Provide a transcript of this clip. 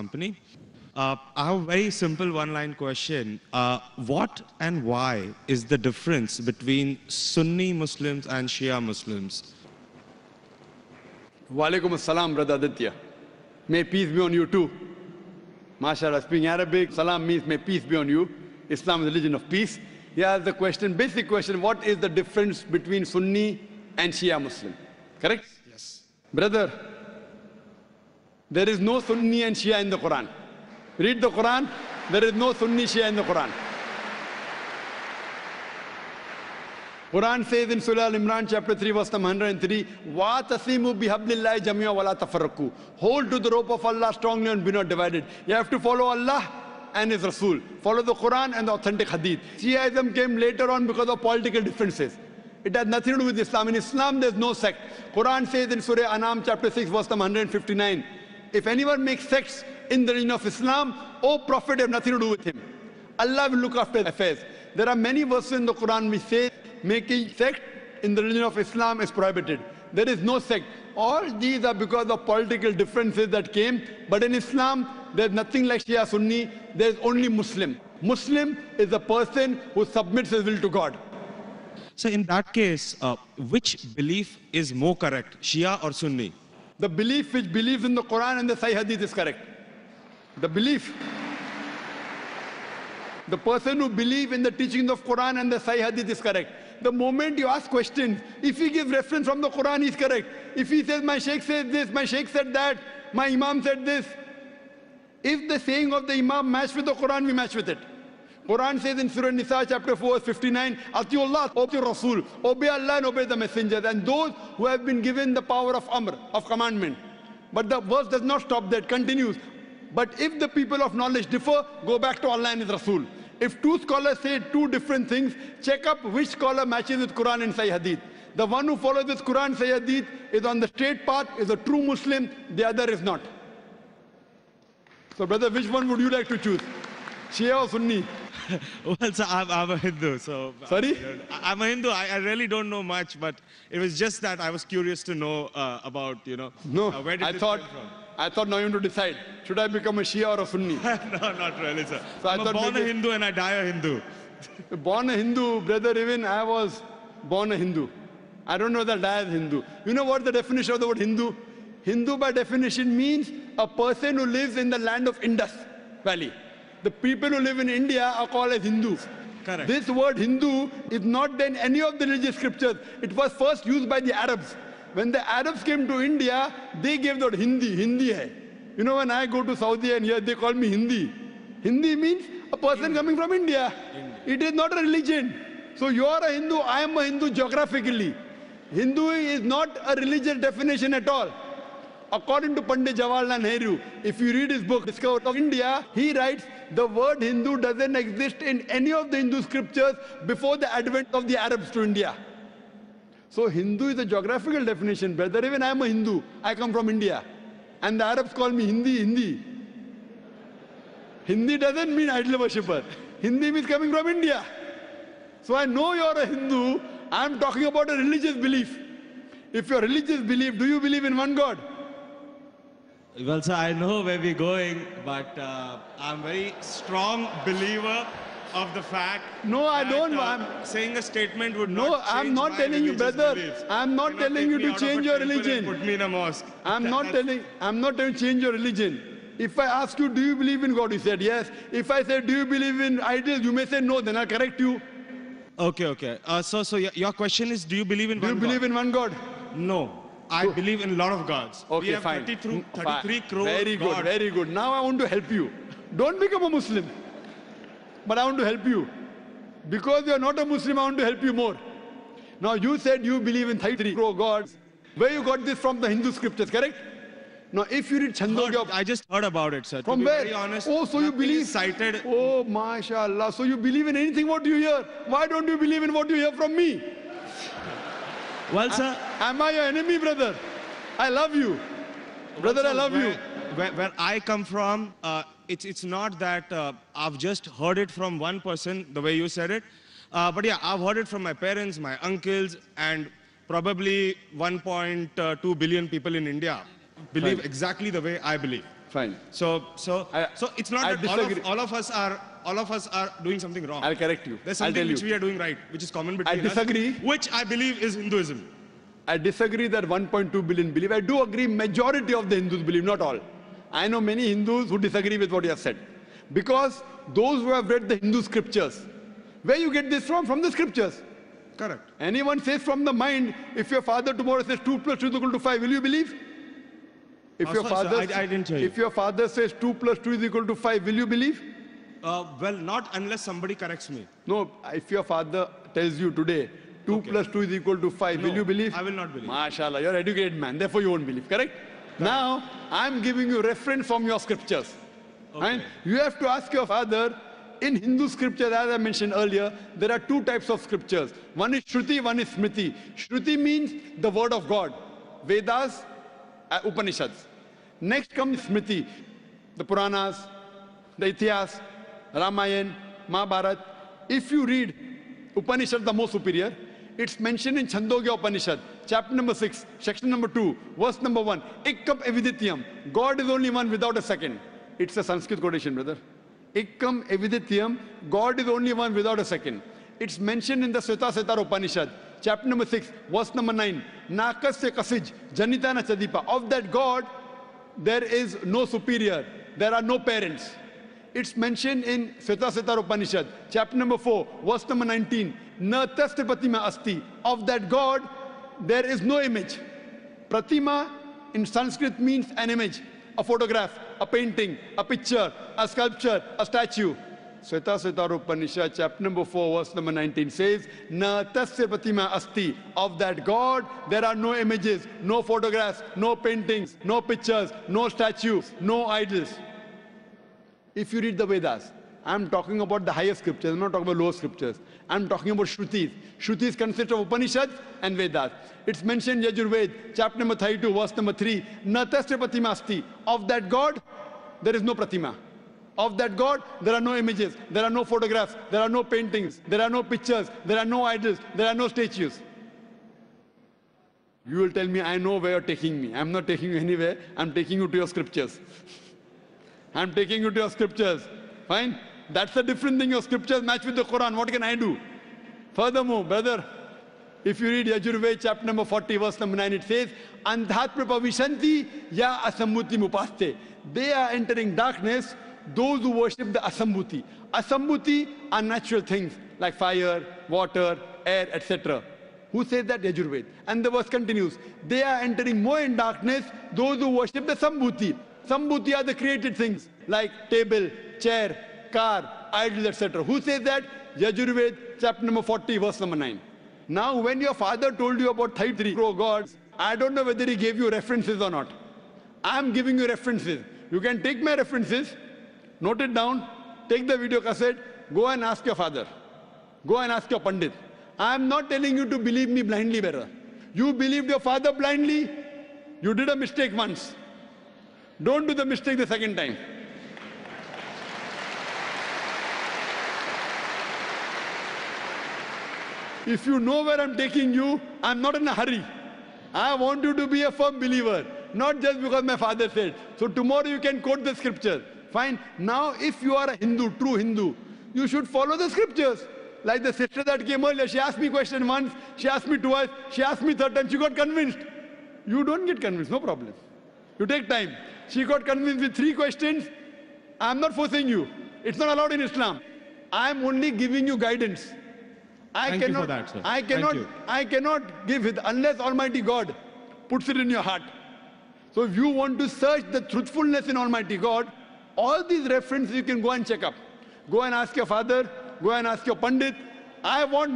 company. I have a very simple one-line question. What and why is the difference between Sunni Muslims and Shia Muslims? Walaikum assalam, brother Aditya. May peace be on you too. MashaAllah, speaking Arabic, salam means may peace be on you. Islam is a religion of peace. Yeah, the question, basic question, what is the difference between Sunni and Shia Muslim? Correct? Yes. Brother, there is no Sunni and Shia in the Quran. Read the Quran, there is no Sunni Shia in the Quran. Quran says in Surah Al-Imran chapter 3 verse number 103, وَاتَصِمُوا بِحَبْلِ اللَّهِ جَمِيعًا وَلَا تَفَرَّقُوا. Hold to the rope of Allah strongly and be not divided. You have to follow Allah and His Rasul. Follow the Quran and the authentic Hadith. Shiaism came later on because of political differences. It has nothing to do with Islam. In Islam there is no sect. Quran says in Surah Anam chapter 6 verse number 159, if anyone makes sects in the religion of Islam, O Prophet, have nothing to do with him. Allah will look after affairs. There are many verses in the Quran which say making sect in the religion of Islam is prohibited. There is no sect. All these are because of political differences that came. But in Islam, there is nothing like Shia Sunni. There is only Muslim. Muslim is a person who submits his will to God. So in that case, which belief is more correct, Shia or Sunni? The belief which believes in the Quran and the Sahih Hadith is correct. The belief. The person who believes in the teachings of Quran and the Sahih Hadith is correct. The moment you ask questions, if he gives reference from the Quran, he's correct. If he says, my Shaykh says this, my Shaykh said that, my Imam said this. If the saying of the Imam match with the Quran, we match with it. Quran says in Surah Nisa chapter 4 verse 59, Atiullah, obey Rasul, obey Allah and obey the messengers, and those who have been given the power of Amr, of commandment. But the verse does not stop there, it continues. But if the people of knowledge differ, go back to Allah and His Rasul. If two scholars say two different things, check up which scholar matches with Quran and Sahih Hadith. The one who follows with Quran and Sahih Hadith is on the straight path, is a true Muslim, the other is not. So brother, which one would you like to choose? Shia or Sunni? Well, so I'm a Hindu, so... Sorry? I'm a Hindu. I really don't know much, but it was just that I was curious to know about, No, where did I it thought, come from? I thought now you want to decide, should I become a Shia or a Sunni? No, not really, sir. So I I'm thought born a maybe- Hindu and I die a Hindu. Born a Hindu, brother, even I was born a Hindu. I don't know that I am Hindu. You know what the definition of the word Hindu? Hindu by definition means a person who lives in the land of Indus Valley. The people who live in India are called as Hindus. Correct. This word Hindu is not in any of the religious scriptures. It was first used by the Arabs. When the Arabs came to India, they gave the word Hindi. Hindi hai. You know, when I go to Saudi and here they call me Hindi. Hindi means a person coming from India. It is not a religion. So you are a Hindu, I am a Hindu geographically. Hindu is not a religious definition at all. According to Pandit Jawaharlal Nehru, if you read his book, Discovery of India, he writes, the word Hindu doesn't exist in any of the Hindu scriptures before the advent of the Arabs to India. So Hindu is a geographical definition, brother. Even I am a Hindu, I come from India. And the Arabs call me Hindi. Hindi doesn't mean idol worshipper. Hindi means coming from India. So I know you're a Hindu, I'm talking about a religious belief. If your religious belief, do you believe in one God? Well, sir, I know where we're going, but I'm a very strong believer of the fact No, I that, don't. I'm, saying a statement would No, not change I'm not my telling you, religious brother. beliefs. I'm not You know, telling take you me to out of change a your temple and religion. Put me in a mosque. I'm not telling you change your religion. If I ask you, do you believe in God? You said yes. If I say, do you believe in idols? You may say no, then I'll correct you. Okay. So your question is, do you believe in Do you one believe God? in one God? No. I believe in a lot of gods. Okay, we have fine. 33 crore Very good, gods. very good. Now I want to help you. Don't become a Muslim. But I want to help you. Because you are not a Muslim, I want to help you more. Now you said you believe in 33 crore gods. Where you got this from? The Hindu scriptures, correct? Now if you read Chandogya... I just heard about it, sir. From to be where? Very honest, Oh, so you nothing believe... is cited. Oh, mashallah. So you believe in anything what you hear. Why don't you believe in what you hear from me? Well, sir... Am I your enemy, brother? I love you. Brother, I love you. Where I come from, it's not that I've just heard it from one person, the way you said it. But yeah, I've heard it from my parents, my uncles, and probably 1.2 billion people in India believe exactly the way I believe. Fine. So it's not I that disagree. all of us are doing something wrong. I'll correct you. There's I'll something tell which you. we are doing right, which is common between I disagree. us, which I believe is Hinduism. I disagree that 1.2 billion believe. I do agree majority of the Hindus believe, not all. I know many Hindus who disagree with what you have said. Because those who have read the Hindu scriptures, where you get this from? From the scriptures. Correct. Anyone says from the mind, if your father tomorrow says 2 plus 2 is equal to 5, will you believe? If your sorry, father, sir, I didn't hear you. If your father says 2 plus 2 is equal to 5, will you believe? Well, not unless somebody corrects me. No, if your father tells you today 2 Okay. plus 2 is equal to 5, No, will you believe? I will not believe. MashaAllah, you're an educated man, therefore you won't believe, correct? Now, I'm giving you reference from your scriptures. Okay. And you have to ask your father, in Hindu scriptures, as I mentioned earlier, there are two types of scriptures. One is Shruti, one is Smriti. Shruti means the word of God. Vedas, Upanishads. Next comes Smriti, the Puranas, the Itihas, Ramayana, Mahabharata. If you read Upanishad, the most superior, it's mentioned in Chandogya Upanishad, chapter number 6, section number 2, verse number 1. Ikkam evidityam. God is only one without a second. It's a Sanskrit quotation, brother. Ikkam evidityam. God is only one without a second. It's mentioned in the Sveta Upanishad, chapter number 6, verse number 9. Nakasya kasij, janitana chadipa. Of that God, there is no superior. There are no parents. It's mentioned in Sveta Upanishad, chapter number 4, verse number 19. Na tasya pratima asti. Of that God, there is no image. Pratima in Sanskrit means an image, a photograph, a painting, a picture, a sculpture, a statue. Sveta Upanishad, chapter number 4, verse number 19 says, Na tasya pratima asti. Of that God, there are no images, no photographs, no paintings, no pictures, no statues, no idols. If you read the Vedas, I'm talking about the higher scriptures, I'm not talking about lower scriptures. I'm talking about Shrutis. Shrutis consist of Upanishads and Vedas. It's mentioned in Yajurved, chapter number 32, verse number 3. Na tasya pratima asti. Of that God, there is no pratima. Of that God, there are no images, there are no photographs, there are no paintings, there are no pictures, there are no idols, there are no statues. You will tell me, I know where you're taking me. I'm not taking you anywhere. I'm taking you to your scriptures. I'm taking you to your scriptures. Fine? That's a different thing. Your scriptures match with the Quran. What can I do? Furthermore, brother, if you read Yajurved, chapter number 40, verse number 9, it says, Andhatma pavishanti ya asammuti mupaste. They are entering darkness, those who worship the asammuti. Asammuti are natural things like fire, water, air, etc. Who says that? Yajurved. And the verse continues. They are entering more in darkness, those who worship the sambhuti. Sambhuti are the created things like table, chair, car, idols, etc. Who says that? Yajurved, chapter number 40, verse number 9. Now, when your father told you about 33 crore gods, I don't know whether he gave you references or not. I'm giving you references. You can take my references, note it down, take the video cassette, go and ask your father. Go and ask your Pandit. I'm not telling you to believe me blindly, brother. You believed your father blindly, you did a mistake once. Don't do the mistake the second time. If you know where I'm taking you, I'm not in a hurry. I want you to be a firm believer, not just because my father said. So tomorrow you can quote the scripture. Fine. Now, if you are a Hindu, true Hindu, you should follow the scriptures. Like the sister that came earlier, she asked me question once, she asked me twice, she asked me third time, she got convinced. You don't get convinced, no problem. You take time. She got convinced with 3 questions. I'm not forcing you. It's not allowed in Islam. I'm only giving you guidance. Thank you for that, sir. I cannot give it unless Almighty God puts it in your heart. So if you want to search the truthfulness in Almighty God, all these references you can go and check up. Go and ask your father, go and ask your Pandit. I want